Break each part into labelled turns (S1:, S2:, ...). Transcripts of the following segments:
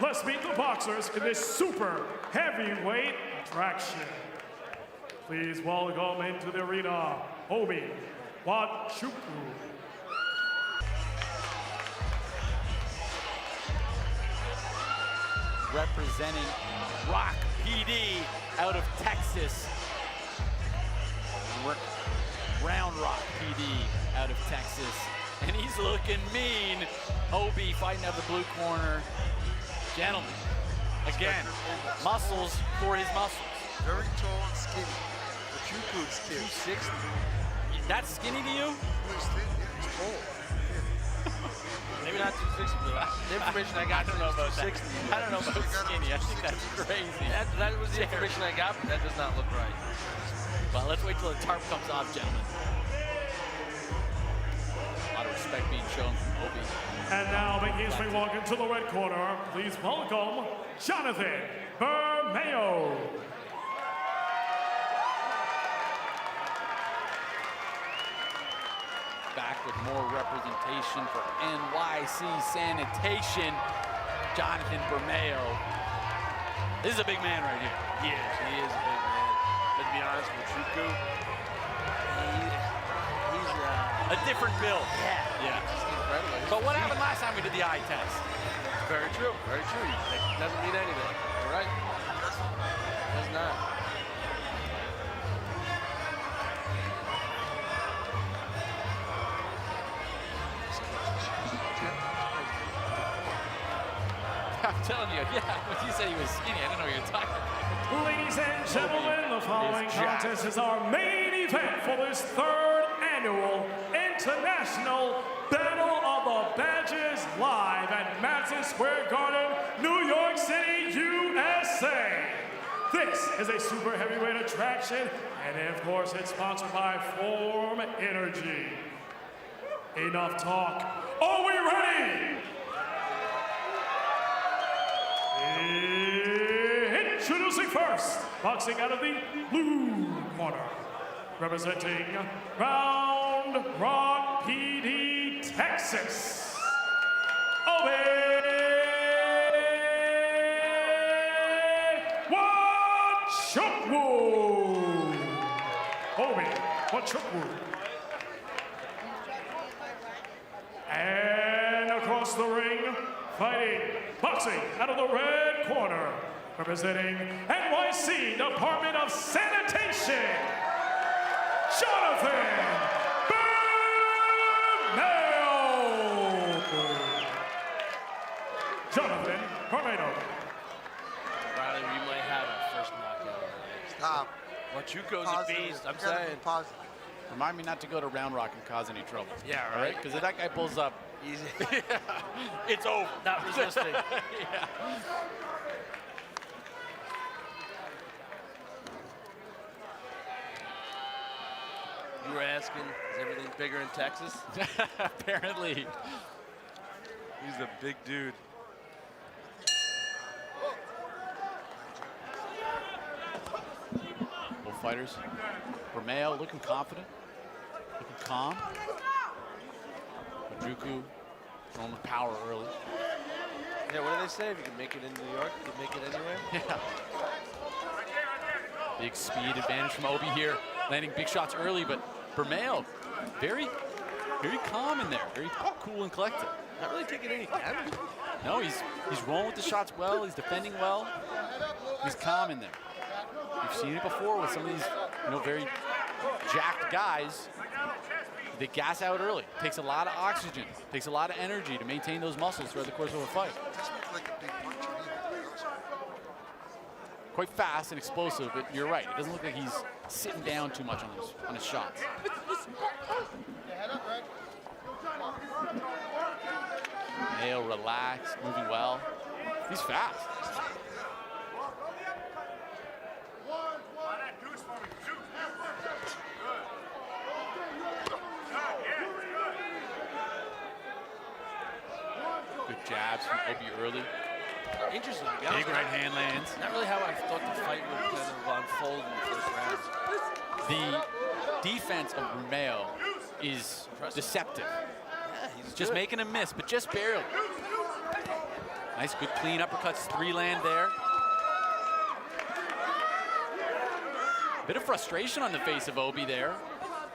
S1: let's meet the boxers in this super heavyweight attraction. Please welcome into the arena, Obi Nwachukwu.
S2: Representing Rock PD out of Texas. Round Rock PD out of Texas. And he's looking mean. Obi fighting out of the blue corner. Gentlemen, again, muscles for his muscles.
S3: Very tall and skinny. Nwachukwu is 260.
S2: That's skinny to you?
S3: He's thin, yeah, he's tall.
S4: Maybe not 260, but the information I got,
S2: I don't know about
S4: 260.
S2: that. I don't know about skinny. I think that's crazy.
S4: That was the information I got, but that does not look right.
S2: Well, let's wait till the tarp comes off, gentlemen. A lot of respect being shown from Obi.
S1: And now making his way walk into the red corner, please welcome Jonathan Bermeo.
S2: Back with more representation for NYC Sanitation, Jonathan Bermeo. This is a big man right here.
S4: He is a big man. But to be honest, Nwachukwu, he's
S2: A different build.
S4: yeah. Just incredible.
S2: But what happened last time we did the eye test?
S4: Very true, very true. It doesn't mean anything. You're right. It does not.
S2: I'm telling you, yeah, when you said he was skinny, I didn't know what you were talking about.
S1: Ladies and gentlemen, the following
S2: jacked.
S1: contest is our main event for this third annual International Battle of the Badges live at Madison Square Garden, New York City, USA. This is a super heavyweight attraction, and of course, it's sponsored by Form Energy. Enough talk. Are we ready? Introducing first, boxing out of the blue corner, representing Round Rock PD, Texas, Obi Nwachukwu. Obi Nwachukwu. And across the ring, fighting, boxing out of the red corner, representing NYC Department of Sanitation, Jonathan Bermeo. Jonathan Bermeo.
S4: Riley, we might have our first knockout.
S3: Stop.
S4: Nwachukwu a beast, I'm
S3: You gotta be
S4: saying.
S3: positive.
S2: Remind me not to go to Round Rock and cause any trouble.
S4: Yeah,
S2: All right?
S4: right.
S2: Because if that guy pulls up,
S4: Easy.
S2: it's over.
S4: Not resisting.
S2: Yeah.
S4: You were asking, is everything bigger in Texas?
S2: Apparently.
S4: He's a big dude.
S2: Both fighters. Bermeo looking confident, looking calm. Nwachukwu throwing the power early.
S4: Yeah, what do they say? If you can make it in New York, you can make it anywhere.
S2: Yeah. Big speed advantage from Obi here, landing big shots early, but Bermeo, very calm in there, very cool and collected.
S4: Not really taking any damage.
S2: No, he's rolling with the shots well, he's defending well, he's calm in there. We've seen it before with some of these, very jacked guys. They gas out early. Takes a lot of oxygen, takes a lot of energy to maintain those muscles throughout the course of a fight.
S3: Just looks like a big puncher.
S2: Quite fast and explosive, but you're right. It doesn't look like he's sitting down too much on his shots. Nail, relaxed, moving well. He's fast. Good jabs from Obi early.
S4: Interesting.
S2: Big right hand lands.
S4: Not really how I thought the fight would kind of unfold in the first round.
S2: The defense of Bermeo is deceptive.
S4: Yeah, he's
S2: Just
S4: good.
S2: making him miss, but just barely. Nice, good clean uppercuts, 3 land there. A bit of frustration on the face of Obi there,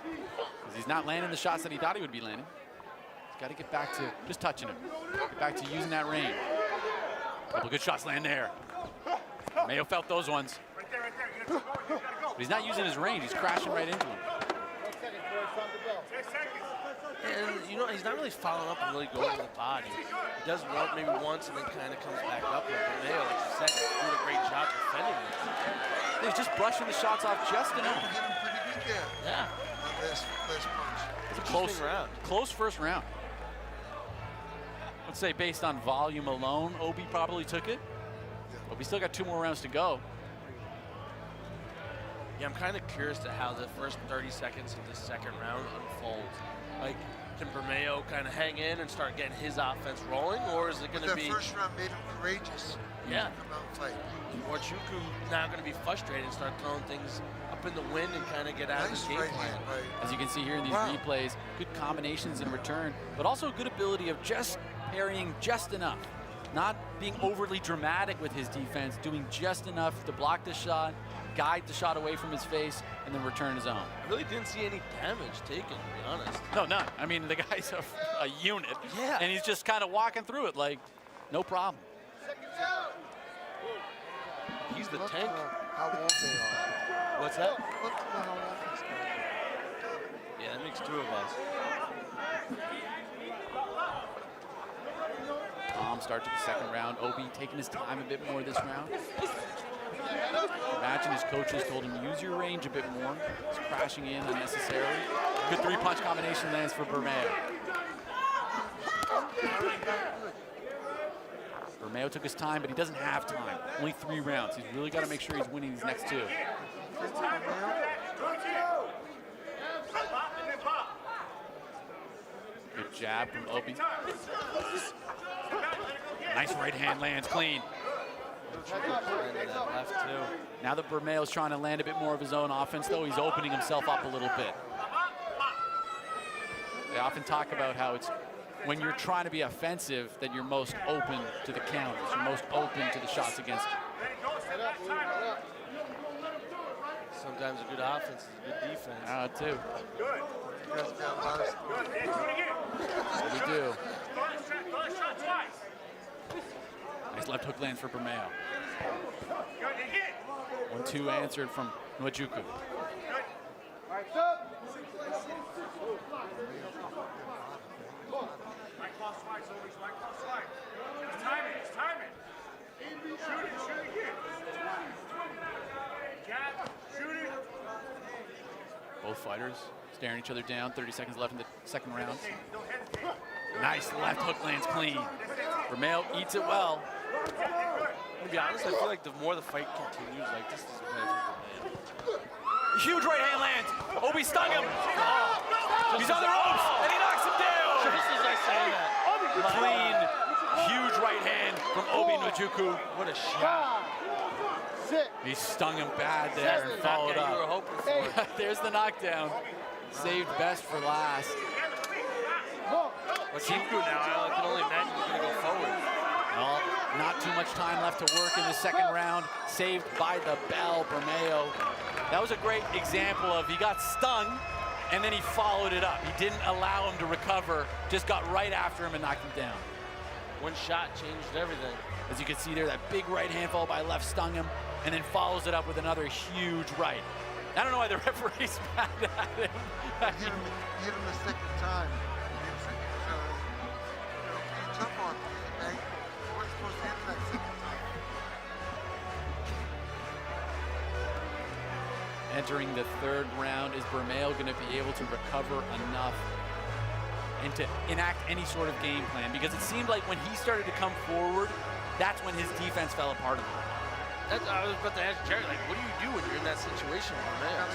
S2: because he's not landing the shots that he thought he would be landing. He's got to get back to just touching him, get back to using that range. A couple good shots land there. Mayo felt those ones. But he's not using his range, he's crashing right into him.
S4: And, you know, he's not really following up and really going to the body. He does one, maybe once, and then kind of comes back up. But Bermeo, like you said, is doing a great job defending it.
S2: He's just brushing the shots off just enough.
S3: Hit him pretty good there.
S4: Yeah.
S3: Last punch.
S2: It's a close first round. Let's say based on volume alone, Obi probably took it. But we still got 2 more rounds to go.
S4: Yeah, I'm kind of curious to how the first 30 seconds of this second round unfolds. Like, can Bermeo kind of hang in and start getting his offense rolling, or is it going to be...
S3: That first round made him courageous.
S4: Yeah.
S3: Come out and fight.
S4: Nwachukwu now going to be frustrated and start throwing things up in the wind and kind of get out of
S3: Nice
S4: the game
S3: right
S4: plan.
S3: hand, right.
S2: As you can see here in these
S3: Wow.
S2: replays, good combinations in return, but also a good ability of just parrying just enough. Not being overly dramatic with his defense, doing just enough to block the shot, guide the shot away from his face, and then return his own.
S4: I really didn't see any damage taken, to be honest.
S2: No, none. I mean, the guy's a unit.
S4: Yeah.
S2: And he's just kind of walking through it like, no problem.
S4: He's the
S3: Look,
S4: tank.
S3: how old they are.
S4: What's that?
S3: Look how old these guys are.
S4: Yeah, that makes 2 of us.
S2: Calm start to the second round. Obi taking his time a bit more this round. Imagine his coaches told him, use your range a bit more. He's crashing in unnecessarily. Good 3-punch combination lands for Bermeo. Bermeo took his time, but he doesn't have time. Only 3 rounds. He's really got to make sure he's winning these next 2. Good jab from Obi. Nice right hand lands clean.
S4: Landed that left, too.
S2: Now that Bermeo's trying to land a bit more of his own offense, though, he's opening himself up a little bit. They often talk about how it's when you're trying to be offensive that you're most open to the counters, you're most open to the shots against you.
S4: Sometimes a good offense is a good defense.
S2: Too.
S3: You guys got a lot of
S2: We do. Nice left hook lands for Bermeo. 1-2 answered from Nwachukwu. Both fighters staring each other down. 30 seconds left in the second round. Nice left hook lands clean. Bermeo eats it well.
S4: To be honest, I feel like the more the fight continues, like this is better for Bermeo.
S2: Huge right hand lands. Obi stung him. He's on the ropes, and he knocks him down.
S4: Just as I say that.
S2: Clean, huge right hand from Obi Nwachukwu.
S4: What a shot.
S2: He stung him bad there and followed
S4: You were
S2: up.
S4: hoping for.
S2: There's the knockdown. Saved best for last.
S4: Nwachukwu now, I can only imagine he's going to go forward.
S2: Well, not too much time left to work in the second round. Saved by the bell, Bermeo. That was a great example of he got stung, and then he followed it up. He didn't allow him to recover, just got right after him and knocked him down.
S4: One shot changed everything.
S2: As you can see there, that big right hand followed by left stung him, and then follows it up with another huge right. I don't know why the referee's mad at him.
S3: hit him the second time. Being tough on him. Hey, you weren't supposed to hit him that second time.
S2: Entering the third round, is Bermeo going to be able to recover enough and to enact any sort of game plan? Because it seemed like when he started to come forward, that's when his defense fell apart a little.
S4: I was about to ask Jerry, like, what do you do when you're in that situation with Bermeo?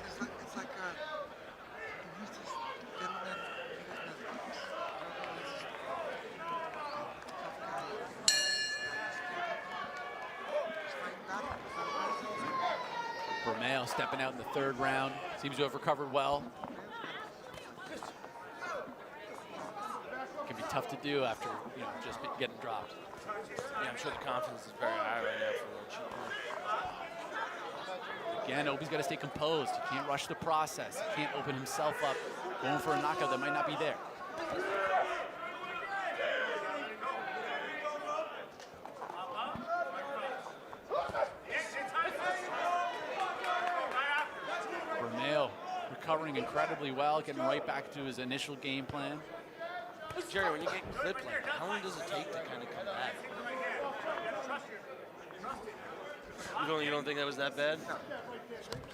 S3: It's like he's just getting that.
S2: Bermeo stepping out in the third round. Seems to have recovered well. tough to do after just getting dropped.
S4: Yeah, I'm sure the confidence is very high right now for Nwachukwu.
S2: Again, Obi's got to stay composed. He can't rush the process. He can't open himself up going for a knockout that might not be there. Bermeo recovering incredibly well, getting right back to his initial game plan.
S4: Jerry, when you get clipped like that, how long does it take to kind of come back? You don't think that was that bad?
S3: No.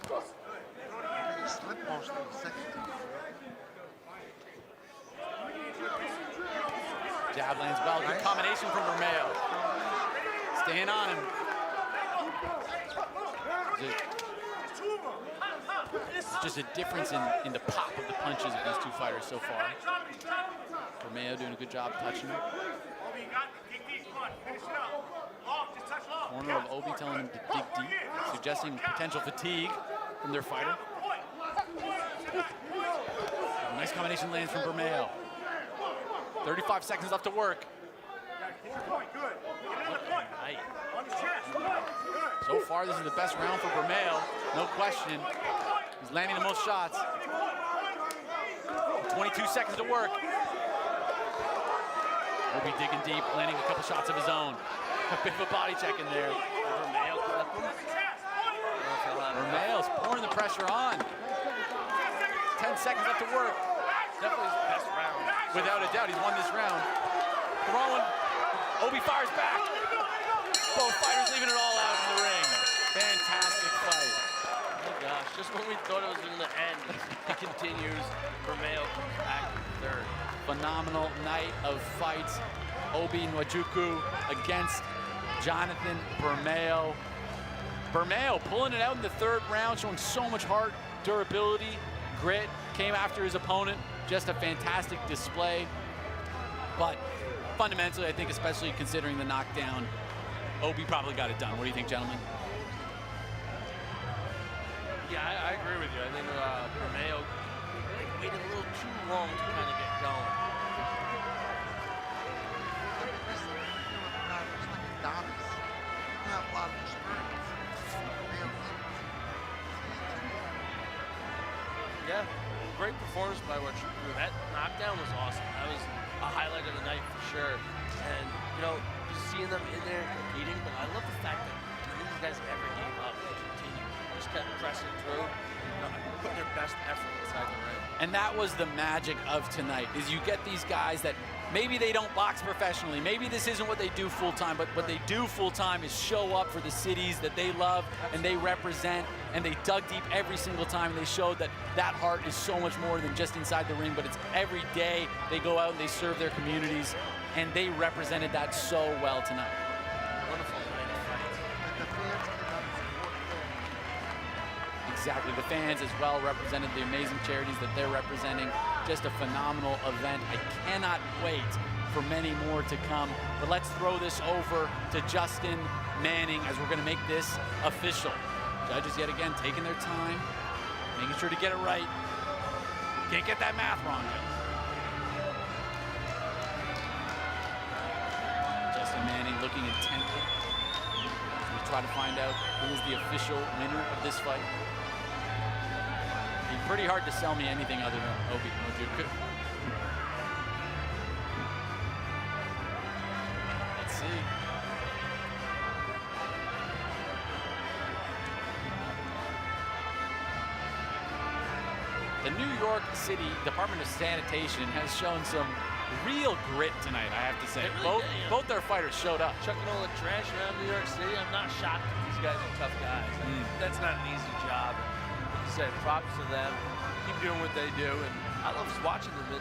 S3: He slipped most of the second time.
S2: Jab lands well. Good combination from Bermeo. Staying on him. Just a difference in the pop of the punches of these two fighters so far. Bermeo doing a good job touching him. Corner of Obi telling him to dig deep, suggesting potential fatigue from their fighter. Nice combination lands from Bermeo. 35 seconds left to work. So far, this is the best round for Bermeo, no question. He's landing the most shots. 22 seconds to work. Obi digging deep, landing a couple shots of his own. A bit of a body check in there. Bermeo's pouring the pressure on. 10 seconds left to work.
S4: Definitely his best round.
S2: Without a doubt, he's won this round. Throwing. Obi fires back. Both fighters leaving it all out in the ring. Fantastic fight.
S4: Oh my gosh, just when we thought it was going to end, it continues. Bermeo comes back in third.
S2: Phenomenal night of fights. Obi Nwachukwu against Jonathan Bermeo. Bermeo pulling it out in the third round, showing so much heart, durability, grit, came after his opponent. Just a fantastic display. But fundamentally, I think, especially considering the knockdown, Obi probably got it done. What do you think, gentlemen?
S4: Yeah, I agree with you. I think Bermeo waited a little too long to kind of get going. Yeah, great performance by Nwachukwu. That knockdown was awesome. That was a highlight of the night for sure. And, just seeing them in there competing, but I love the fact that none of these guys ever gave up. They continued. Just kept pressing through, putting their best effort inside the ring.
S2: And that was the magic of tonight, is you get these guys that maybe they don't box professionally, maybe this isn't what they do full-time, but what they do full-time is show up for the cities that they love and they represent, and they dug deep every single time, and they showed that that heart is so much more than just inside the ring, but it's every day they go out and they serve their communities, and they represented that so well tonight.
S4: Wonderful night of fights.
S2: Exactly, the fans as well represented the amazing charities that they're representing. Just a phenomenal event. I cannot wait for many more to come. But let's throw this over to Justin Manning as we're gonna make this official. Judges yet again taking their time, making sure to get it right. Can't get that math wrong yet. Justin Manning looking intently as we try to find out who is the official winner of this fight. It'd be pretty hard to sell me anything other than Obi Nwachukwu. Let's see. The New York City Department of Sanitation has shown some real grit tonight, I have to say. Both their fighters showed up.
S4: Chucking all the trash around New York City, I'm not shocked that these guys are tough guys. That's not an easy job. Like you said, props to them. Keep doing what they do, and I love watching them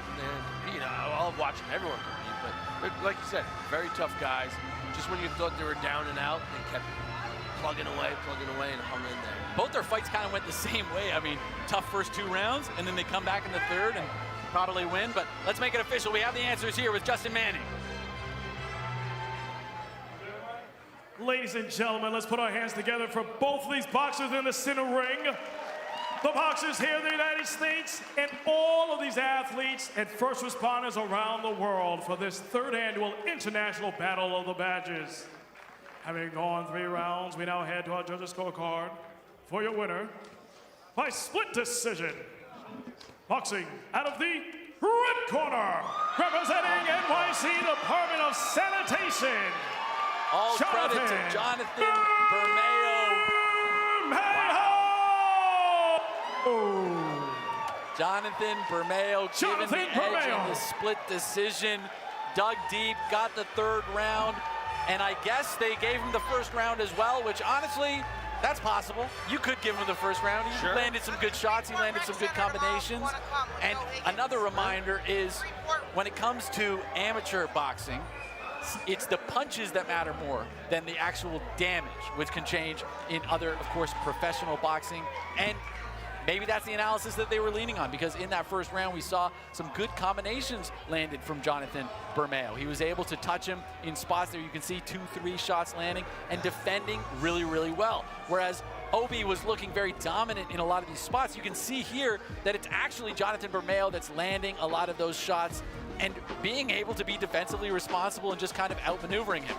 S4: compete. I love watching everyone compete, but like you said, very tough guys. Just when you thought they were down and out, they kept plugging away, and hung in there.
S2: Both their fights kind of went the same way. I mean, tough first two rounds, and then they come back in the third and probably win, but let's make it official. We have the answers here with Justin Manning.
S1: Ladies and gentlemen, let's put our hands together for both of these boxers in the center ring. The boxers here in the United States and all of these athletes and first responders around the world for this 3rd annual International Battle of the Badges. Having gone 3 rounds, we now head to our judges' scorecard for your winner by split decision. Boxing out of the red corner, representing NYC Department of Sanitation.
S2: All credit to Jonathan Bermeo. Jonathan Bermeo giving the edge in the split decision. Dug deep, got the 3rd round, and I guess they gave him the 1st round as well, which honestly, that's possible. You could give him the 1st round. He landed some good shots. He landed some good combinations. And another reminder is when it comes to amateur boxing, it's the punches that matter more than the actual damage, which can change in other, of course, professional boxing. And maybe that's the analysis that they were leaning on, because in that 1st round, we saw some good combinations landed from Jonathan Bermeo. He was able to touch him in spots there. You can see 2-3 shots landing and defending really, really well. Whereas Obi was looking very dominant in a lot of these spots. You can see here that it's actually Jonathan Bermeo that's landing a lot of those shots and being able to be defensively responsible and just kind of outmaneuvering him.